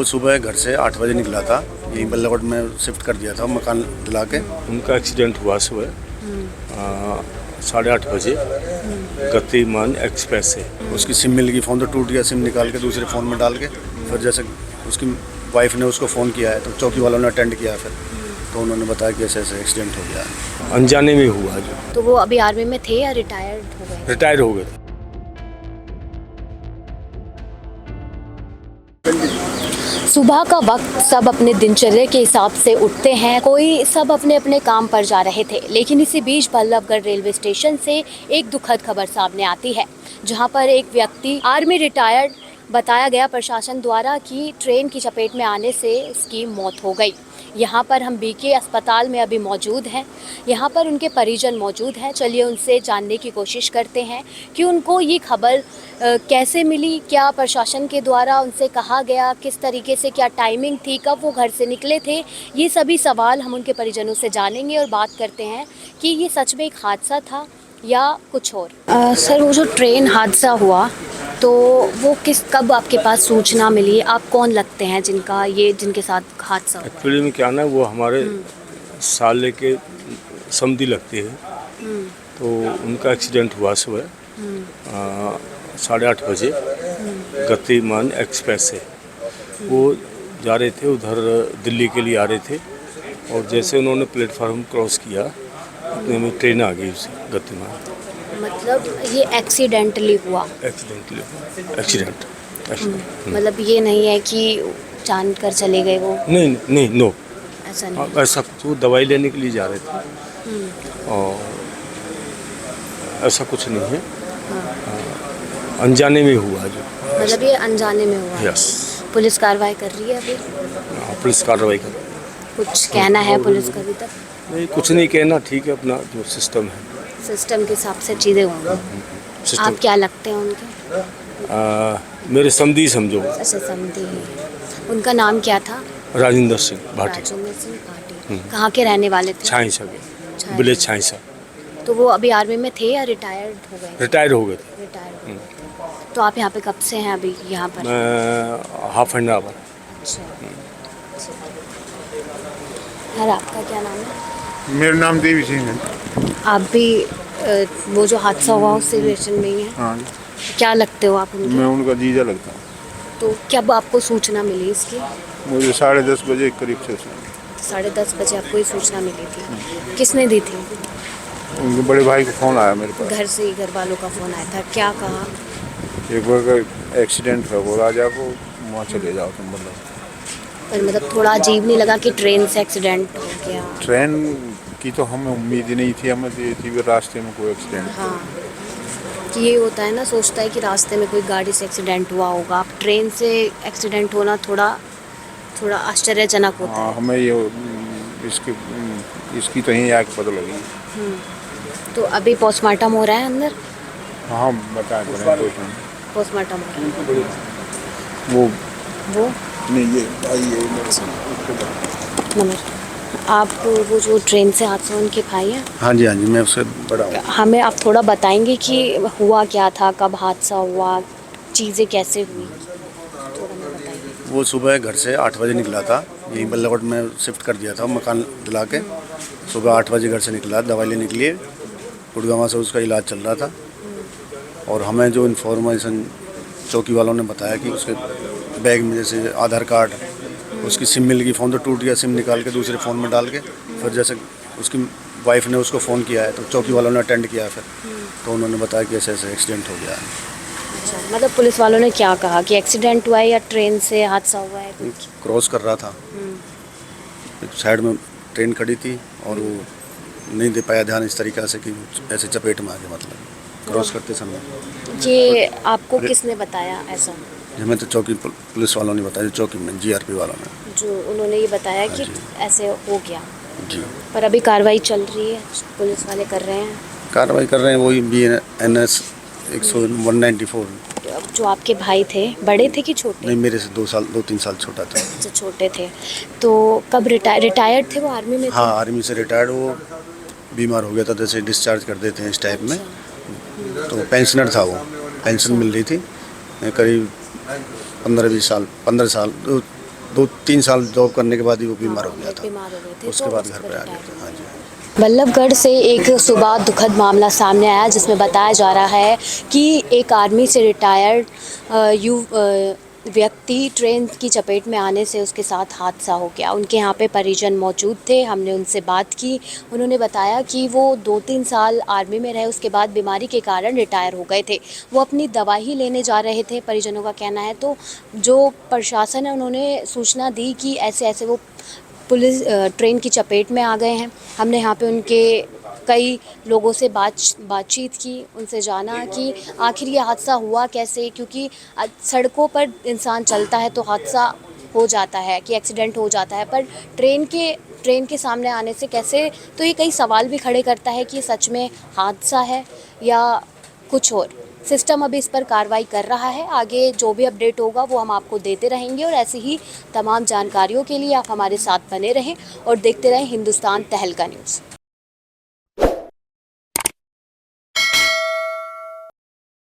वो सुबह घर से 8 बजे निकला था, यहीं बल्लभगढ़ में शिफ्ट कर दिया था मकान दिला के। उनका एक्सीडेंट हुआ सुबह 8:30 बजे गतिमान एक्सप्रेस से। उसकी सिम मिल गई, फ़ोन तो टूट गया, सिम निकाल के दूसरे फ़ोन में डाल के फिर जैसे उसकी वाइफ ने उसको फ़ोन किया है तो चौकी वालों ने अटेंड किया, फिर तो उन्होंने बताया कि ऐसे ऐसे एक्सीडेंट हो गया है। अनजाने में हुआ जो। तो वो अभी आर्मी में थे या रिटायर्ड हो गए? रिटायर हो गए थे। सुबह का वक्त सब अपने दिनचर्या के हिसाब से उठते हैं, कोई सब अपने अपने काम पर जा रहे थे, लेकिन इसी बीच बल्लभगढ़ रेलवे स्टेशन से एक दुखद खबर सामने आती है, जहां पर एक व्यक्ति आर्मी रिटायर्ड बताया गया प्रशासन द्वारा कि ट्रेन की चपेट में आने से उसकी मौत हो गई। यहाँ पर हम बीके अस्पताल में अभी मौजूद हैं, यहाँ पर उनके परिजन मौजूद हैं। चलिए उनसे जानने की कोशिश करते हैं कि उनको ये खबर कैसे मिली, क्या प्रशासन के द्वारा उनसे कहा गया, किस तरीके से, क्या टाइमिंग थी, कब वो घर से निकले थे। ये सभी सवाल हम उनके परिजनों से जानेंगे और बात करते हैं कि ये सच में एक हादसा था या कुछ और। सर, वो जो ट्रेन हादसा हुआ तो वो कब आपके पास सूचना मिली? आप कौन लगते हैं जिनके साथ हादसा हुआ? एक्चुअली में क्या ना, वो हमारे साले के समधी लगते हैं, तो उनका एक्सीडेंट हुआ सुबह 8:30 बजे गतिमान एक्सप्रेस से। वो जा रहे थे उधर दिल्ली के लिए आ रहे थे, और जैसे उन्होंने प्लेटफार्म क्रॉस किया उतने में ट्रेन आ गई उसे गतिमान। मतलब ये एक्सीडेंटली हुआ? एक्सीडेंट। मतलब ये नहीं है कि जानकर चले गए वो? नहीं, नो, ऐसा नहीं? ऐसा कुछ, वो दवाई लेने के लिए जा रहे थे और ऐसा कुछ नहीं है। अनजाने में हुआ जो। मतलब ये अनजाने में हुआ? यस। पुलिस कार्रवाई कर रही है अभी? पुलिस कार्रवाई कर। कुछ कहना है पुलिस का अभी तक? नहीं, कुछ नहीं कहना, ठीक है, अपना जो सिस्टम है, सिस्टम के हिसाब से चीज़ें होंगी। सिस्टम। आप क्या लगते हैं उनके? मेरे समधी समझो। अच्छा, समझी है। उनका नाम क्या था? राजेंद्र सिंह भाटी। राजेंद्र सिंह भाटी। कहाँ के रहने वाले थे? छाईसा के, विलेज छाईसा। तो वो अभी आर्मी में थे या रिटायर्ड हो गए? रिटायर हो गए थे। रिटायर्ड। तो आप यहाँ पे कब से हैं अभी यहाँ पर? मैं हाफ एन आवर। अच्छा। और आपका क्या नाम है? मेरा नाम देवी सिंह है। आप भी वो जो हादसा हुआ उस सिचुएशन में ही हैं? हाँ, क्या लगते हो आप उनके? मैं उनका जीजा लगता हूँ। तो कब आपको सूचना मिली इसकी? मुझे 10:30 बजे करीब से 10:30 बजे आपको ये सूचना मिली थी? किसने दी थी? उनके बड़े भाई को फ़ोन आया मेरे पास। घर से ही घर वालों का फ़ोन आया था, क्या कहा? एक बार का एक्सीडेंट है, वो राजा को वहाँ चले जाओ तुम, पर मतलब थोड़ा अजीब नहीं लगा कि ट्रेन से एक्सीडेंट हो गया? ट्रेन की तो हमें उम्मीद ही नहीं थी, हमें ये थी रास्ते में कोई एक्सीडेंट। हाँ, कि ये होता है ना, सोचता है कि रास्ते में कोई गाड़ी से एक्सीडेंट हुआ होगा। अब ट्रेन से एक्सीडेंट होना थोड़ा आश्चर्यजनक होता है। हाँ, हमें ये इसकी तो यही आग पता लगी। तो अभी पोस्टमार्टम हो रहा है अंदर? हाँ, बताएं पोस्टमार्टम हो रहा है। वो वो नहीं, ये आइए नंबर। आप वो जो ट्रेन से हादसा, उनके भाई हैं? हाँ जी, मैं उससे बड़ा हूँ। हमें आप थोड़ा बताएंगे कि हुआ क्या था, कब हादसा हुआ, चीज़ें कैसे हुई? थोड़ा हमें बताइए। वो सुबह घर से 8 बजे निकला था, यहीं बल्लभगढ़ में शिफ्ट कर दिया था मकान दिला के। सुबह 8 बजे घर से निकला, दवाई लेने के लिए गुड़गांव से, उसका इलाज चल रहा था। और हमें जो इन्फॉर्मेशन चौकी वालों ने बताया कि उसके बैग में जैसे आधार कार्ड, उसकी सिम मिल गई, फ़ोन तो टूट गया, सिम निकाल के दूसरे फ़ोन में डाल के फिर जैसे उसकी वाइफ ने उसको फ़ोन किया है तो चौकी वालों ने अटेंड किया, फिर तो उन्होंने बताया कि ऐसे ऐसे एक्सीडेंट हो गया है। अच्छा, मतलब पुलिस वालों ने क्या कहा कि एक्सीडेंट हुआ है या ट्रेन से हादसा हुआ है? क्रॉस कर रहा था, एक साइड में ट्रेन खड़ी थी और वो नहीं दे पाया ध्यान इस तरीक़ा से कि ऐसे चपेट में आ गया, मतलब क्रॉस करते समय। ये आपको किसने बताया ऐसा? हमें तो चौकी पुलिस वालों ने बताया, चौकी में GRP वालों ने, जो उन्होंने ये बताया कि ऐसे हो गया जी। पर अभी कार्रवाई चल रही है, पुलिस वाले कर रहे हैं कार्रवाई कर रहे हैं, वही BNS 194। जो आपके भाई थे, बड़े थे कि छोटे? नहीं, मेरे से 2-3 साल छोटा था। जो छोटे थे, तो कब रिटायर्ड थे वो आर्मी में? हाँ, आर्मी से रिटायर्ड, वो बीमार हो गया था, जैसे डिस्चार्ज कर देते हैं इस टाइप में, तो पेंशनर था वो, पेंशन मिल रही थी करीब 15 साल 2-3 साल जॉब करने के बाद ही वो बीमार हो गया था। बीमार हो गए थे उसके तो बाद उस घर पर पे आ retire गया था। हाँ जी। बल्लभगढ़ से एक सुबह दुखद मामला सामने आया जिसमें बताया जा रहा है कि एक आर्मी से रिटायर्ड व्यक्ति ट्रेन की चपेट में आने से उसके साथ हादसा हो गया। उनके यहाँ पे परिजन मौजूद थे, हमने उनसे बात की। उन्होंने बताया कि वो 2-3 साल आर्मी में रहे, उसके बाद बीमारी के कारण रिटायर हो गए थे। वो अपनी दवाई लेने जा रहे थे, परिजनों का कहना है। तो जो प्रशासन है उन्होंने सूचना दी कि ऐसे ऐसे वो पुलिस ट्रेन की चपेट में आ गए हैं। हमने यहाँ पे उनके कई लोगों से बातचीत की, उनसे जाना कि आखिर ये हादसा हुआ कैसे, क्योंकि सड़कों पर इंसान चलता है तो हादसा हो जाता है कि एक्सीडेंट हो जाता है, पर ट्रेन के सामने आने से कैसे, तो ये कई सवाल भी खड़े करता है कि सच में हादसा है या कुछ और। सिस्टम अभी इस पर कार्रवाई कर रहा है, आगे जो भी अपडेट होगा वो हम आपको देते रहेंगे और ऐसी ही तमाम जानकारियों के लिए आप हमारे साथ बने रहें और देखते रहें हिंदुस्तान तहलका न्यूज़।